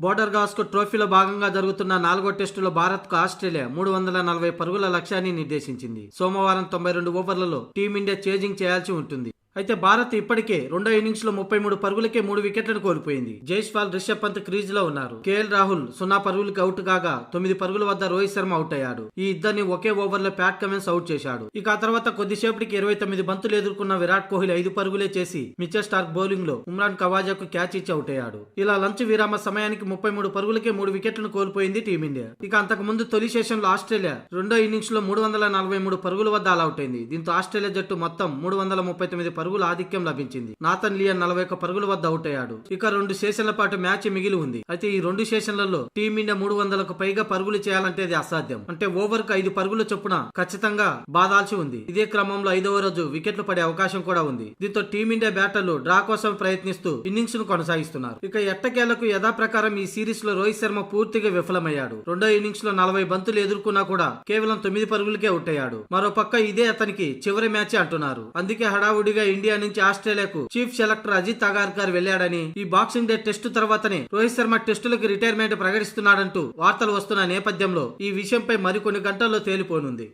Border గాస్కర్ ట్రోఫీలో భాగంగా జరుగుతున్న 4వ టెస్టులో భారత్ కు ఆస్ట్రేలియా 340 పరుగుల లక్ష్యాన్ని నిర్దేశించింది. సోమవారం 92 ఓవర్లలో టీమిండియా చేజింగ్ చేయాల్సి ఉంటుంది. అయితే భారత్ ఇప్పటికే రెండో ఇన్నింగ్స్ లో 33 పరుగులకే 3 వికెట్లను కోల్పోయింది. జైస్వాల్, రిషబ్ పంత్ క్రీజ్ లో ఉన్నారు. కేఎల్ రాహుల్ 0 పరుగులకు అవుట్ కాగా 9 పరుగుల వద్ద రోహిత్ శర్మ అవుట్ అయ్యాడు. ఈ ఇద్దరిని ఒకే ఓవర్ లో ప్యాట్ కమిన్స్ అవుట్ చేశాడు. ఇక ఆ తర్వాత కొద్దిసేపటికి 29 బంతులు ఎదుర్కొన్న విరాట్ కోహ్లీ 5 పరుగులే చేసి మిచెల్ స్టార్క్ బౌలింగ్ లో ఉమ్రాన్ ఖవాజాకు క్యాచ్ ఇచ్చి అవుట్ అయ్యాడు. ఇలా లంచ్ విరామ సమయానికి 33 పరుగులకే 3 వికెట్లను కోల్పోయింది టీమిండియా. ఇక అంతకు ముందు తొలి సెషన్ లో ఆస్ట్రేలియా రెండో ఇన్నింగ్స్ లో 343 పరుగుల వద్ద ఆల్అౌట్ అయింది. దీంతో ఆస్ట్రేలియా జట్టు మొత్తం 339 పరుగుల ఆధిక్యం లభించింది. నాథన్ లియన్ 41 పరుగుల వద్ద అవుట్ అయ్యాడు. ఇక 2 సెషన్ల పాటు మ్యాచ్ మిగిలి ఉంది. అయితే ఈ 2 సెషన్లలో టీమిండియా 300కు పైగా పరుగులు చేయాలంటే అది అసాధ్యం. అంటే ఓవర్ కు 5 పరుగుల చొప్పున ఖచ్చితంగా బాదాల్సి ఉంది. ఇదే క్రమంలో 5వ రోజు వికెట్లు పడే అవకాశం కూడా ఉంది. దీంతో టీమిండియా బ్యాటర్లు డ్రా కోసం ప్రయత్నిస్తూ ఇన్నింగ్స్ ను కొనసాగిస్తున్నారు. ఇక ఎట్టకేలకు యథాప్రకారం ఈ సిరీస్ లో రోహిత్ శర్మ పూర్తిగా విఫలమయ్యాడు. రెండో ఇన్నింగ్స్ లో 40 బంతులు ఎదుర్కొన్నా కూడా కేవలం 9 పరుగులకే అవుట్ అయ్యాడు. మరోపక్క ఇదే అతనికి చివరి మ్యాచ్ అంటున్నారు. అందుకే హడావుడిగా ఇండియా నుంచి ఆస్ట్రేలియాకు చీఫ్ సెలెక్టర్ అజిత్ అగార్కర్ వెళ్లాడని, ఈ బాక్సింగ్ డే టెస్టు తర్వాతనే రోహిత్ శర్మ టెస్టులకు రిటైర్మెంట్ ప్రకటిస్తున్నాడంటూ వార్తలు వస్తున్న నేపథ్యంలో ఈ విషయంపై మరికొన్ని గంటల్లో తేలిపోనుంది.